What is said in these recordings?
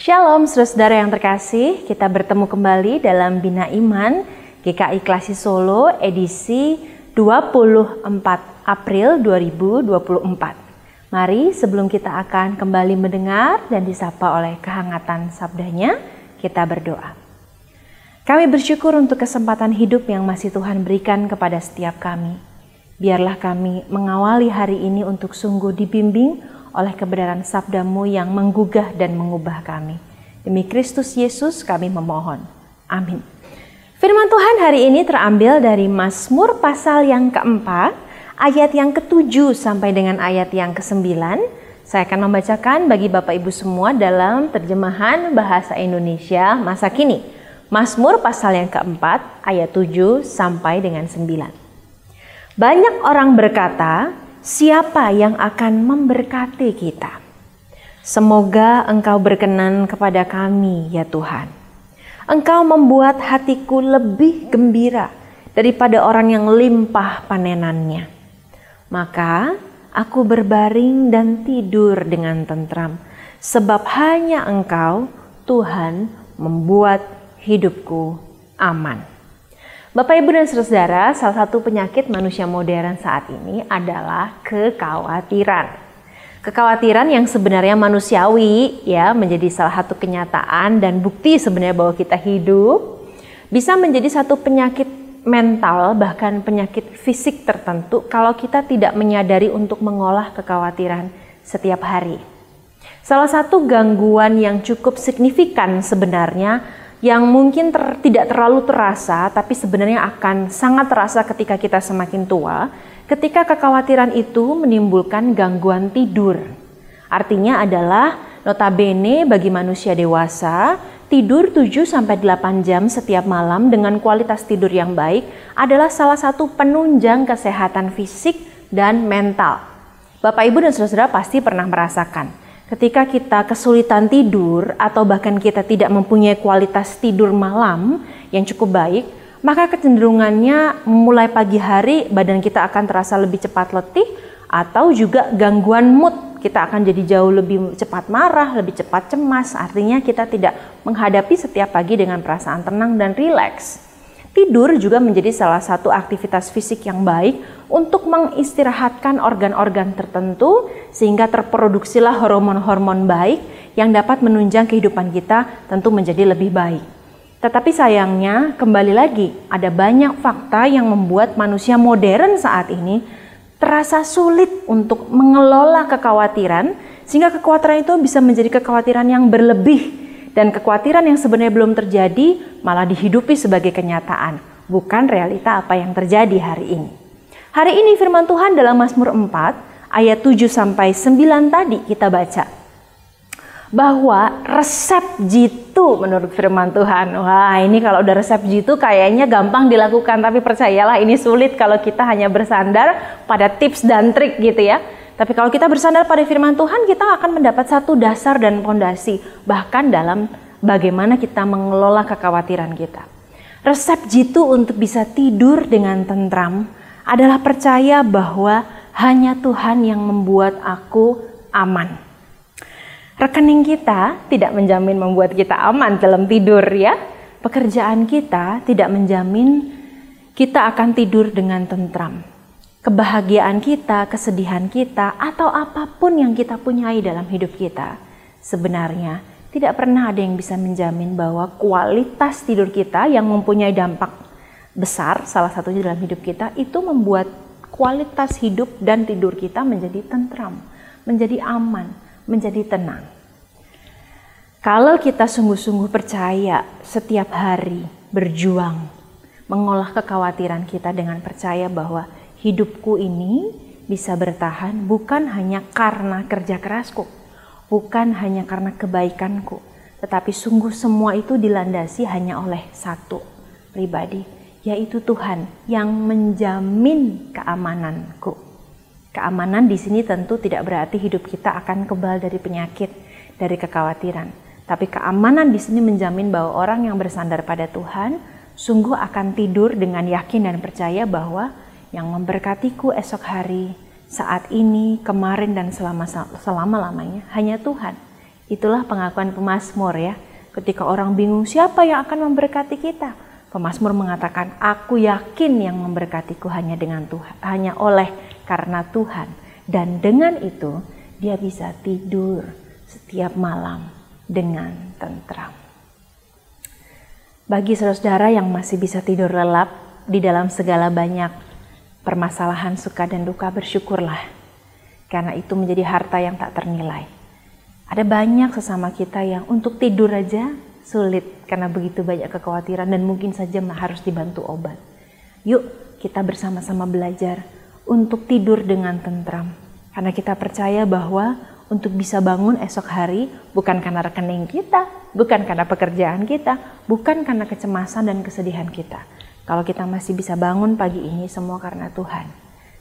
Shalom saudara-saudara yang terkasih, kita bertemu kembali dalam Bina Iman GKI Klasi Solo edisi 24 April 2024. Mari sebelum kita akan kembali mendengar dan disapa oleh kehangatan sabdanya, kita berdoa. Kami bersyukur untuk kesempatan hidup yang masih Tuhan berikan kepada setiap kami. Biarlah kami mengawali hari ini untuk sungguh dibimbing oleh kebenaran sabdamu yang menggugah dan mengubah kami. Demi Kristus Yesus kami memohon. Amin. Firman Tuhan hari ini terambil dari Mazmur pasal yang keempat, ayat yang ke-7 sampai dengan ayat yang ke-9. Saya akan membacakan bagi Bapak Ibu semua dalam terjemahan bahasa Indonesia masa kini. Mazmur pasal yang keempat, ayat 7 sampai dengan 9. Banyak orang berkata, siapa yang akan memberkati kita? Semoga Engkau berkenan kepada kami, ya Tuhan. Engkau membuat hatiku lebih gembira daripada orang yang limpah panenannya. Maka aku berbaring dan tidur dengan tentram, sebab hanya Engkau, Tuhan, membuat hidupku aman. Bapak, Ibu, dan saudara, salah satu penyakit manusia modern saat ini adalah kekhawatiran. Kekhawatiran yang sebenarnya manusiawi, ya, menjadi salah satu kenyataan dan bukti sebenarnya bahwa kita hidup, bisa menjadi satu penyakit mental, bahkan penyakit fisik tertentu kalau kita tidak menyadari untuk mengolah kekhawatiran setiap hari. Salah satu gangguan yang cukup signifikan sebenarnya, yang mungkin tidak terlalu terasa, tapi sebenarnya akan sangat terasa ketika kita semakin tua, ketika kekhawatiran itu menimbulkan gangguan tidur. Artinya adalah notabene bagi manusia dewasa, tidur 7-8 jam setiap malam dengan kualitas tidur yang baik adalah salah satu penunjang kesehatan fisik dan mental. Bapak, Ibu, dan saudara pasti pernah merasakan ketika kita kesulitan tidur atau bahkan kita tidak mempunyai kualitas tidur malam yang cukup baik, maka kecenderungannya mulai pagi hari badan kita akan terasa lebih cepat letih atau juga gangguan mood. Kita akan jadi jauh lebih cepat marah, lebih cepat cemas. Artinya kita tidak menghadapi setiap pagi dengan perasaan tenang dan rileks. Tidur juga menjadi salah satu aktivitas fisik yang baik untuk mengistirahatkan organ-organ tertentu sehingga terproduksilah hormon-hormon baik yang dapat menunjang kehidupan kita tentu menjadi lebih baik. Tetapi sayangnya kembali lagi ada banyak fakta yang membuat manusia modern saat ini terasa sulit untuk mengelola kekhawatiran sehingga kekhawatiran itu bisa menjadi kekhawatiran yang berlebih. Dan kekhawatiran yang sebenarnya belum terjadi malah dihidupi sebagai kenyataan, bukan realita apa yang terjadi hari ini. Hari ini firman Tuhan dalam Mazmur 4 ayat 7-9 tadi kita baca bahwa resep jitu menurut firman Tuhan. Wah, ini kalau udah resep jitu kayaknya gampang dilakukan, tapi percayalah ini sulit kalau kita hanya bersandar pada tips dan trik gitu ya. Tapi kalau kita bersandar pada firman Tuhan, kita akan mendapat satu dasar dan fondasi, bahkan dalam bagaimana kita mengelola kekhawatiran kita. Resep jitu untuk bisa tidur dengan tentram adalah percaya bahwa hanya Tuhan yang membuat aku aman. Rekening kita tidak menjamin membuat kita aman dalam tidur ya. Pekerjaan kita tidak menjamin kita akan tidur dengan tentram. Kebahagiaan kita, kesedihan kita, atau apapun yang kita punyai dalam hidup kita, sebenarnya tidak pernah ada yang bisa menjamin bahwa kualitas tidur kita yang mempunyai dampak besar, salah satunya dalam hidup kita, itu membuat kualitas hidup dan tidur kita menjadi tentram, menjadi aman, menjadi tenang. Kalau kita sungguh-sungguh percaya setiap hari berjuang, mengolah kekhawatiran kita dengan percaya bahwa hidupku ini bisa bertahan bukan hanya karena kerja kerasku, bukan hanya karena kebaikanku, tetapi sungguh semua itu dilandasi hanya oleh satu pribadi, yaitu Tuhan yang menjamin keamananku. Keamanan di sini tentu tidak berarti hidup kita akan kebal dari penyakit, dari kekhawatiran, tapi keamanan di sini menjamin bahwa orang yang bersandar pada Tuhan sungguh akan tidur dengan yakin dan percaya bahwa yang memberkatiku esok hari, saat ini, kemarin, dan selama-lamanya hanya Tuhan Itulah pengakuan pemazmur ya. Ketika orang bingung siapa yang akan memberkati kita, pemazmur mengatakan, aku yakin yang memberkatiku hanya dengan Tuhan, hanya oleh karena Tuhan. Dan dengan itu dia bisa tidur setiap malam dengan tentram. Bagi saudara-saudara yang masih bisa tidur lelap di dalam segala banyak permasalahan suka dan duka, bersyukurlah. Karena itu menjadi harta yang tak ternilai. Ada banyak sesama kita yang untuk tidur aja sulit karena begitu banyak kekhawatiran dan mungkin saja harus dibantu obat. Yuk kita bersama-sama belajar untuk tidur dengan tentram. Karena kita percaya bahwa untuk bisa bangun esok hari bukan karena rekening kita, bukan karena pekerjaan kita, bukan karena kecemasan dan kesedihan kita. Kalau kita masih bisa bangun pagi ini semua karena Tuhan.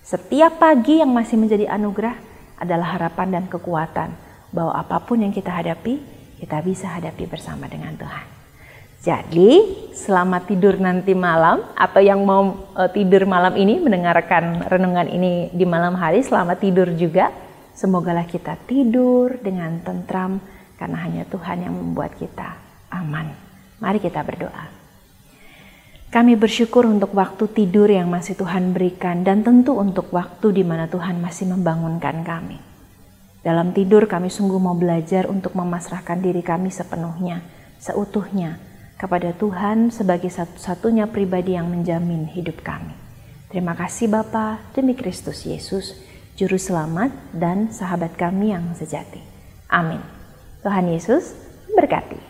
Setiap pagi yang masih menjadi anugerah adalah harapan dan kekuatan bahwa apapun yang kita hadapi, kita bisa hadapi bersama dengan Tuhan. Jadi, selamat tidur nanti malam, atau yang mau tidur malam ini, mendengarkan renungan ini di malam hari, selamat tidur juga. Semogalah kita tidur dengan tentram, karena hanya Tuhan yang membuat kita aman. Mari kita berdoa. Kami bersyukur untuk waktu tidur yang masih Tuhan berikan, dan tentu untuk waktu di mana Tuhan masih membangunkan kami. Dalam tidur kami sungguh mau belajar untuk memasrahkan diri kami sepenuhnya, seutuhnya kepada Tuhan sebagai satu-satunya pribadi yang menjamin hidup kami. Terima kasih Bapa, demi Kristus Yesus, Juru Selamat dan sahabat kami yang sejati. Amin. Tuhan Yesus memberkati.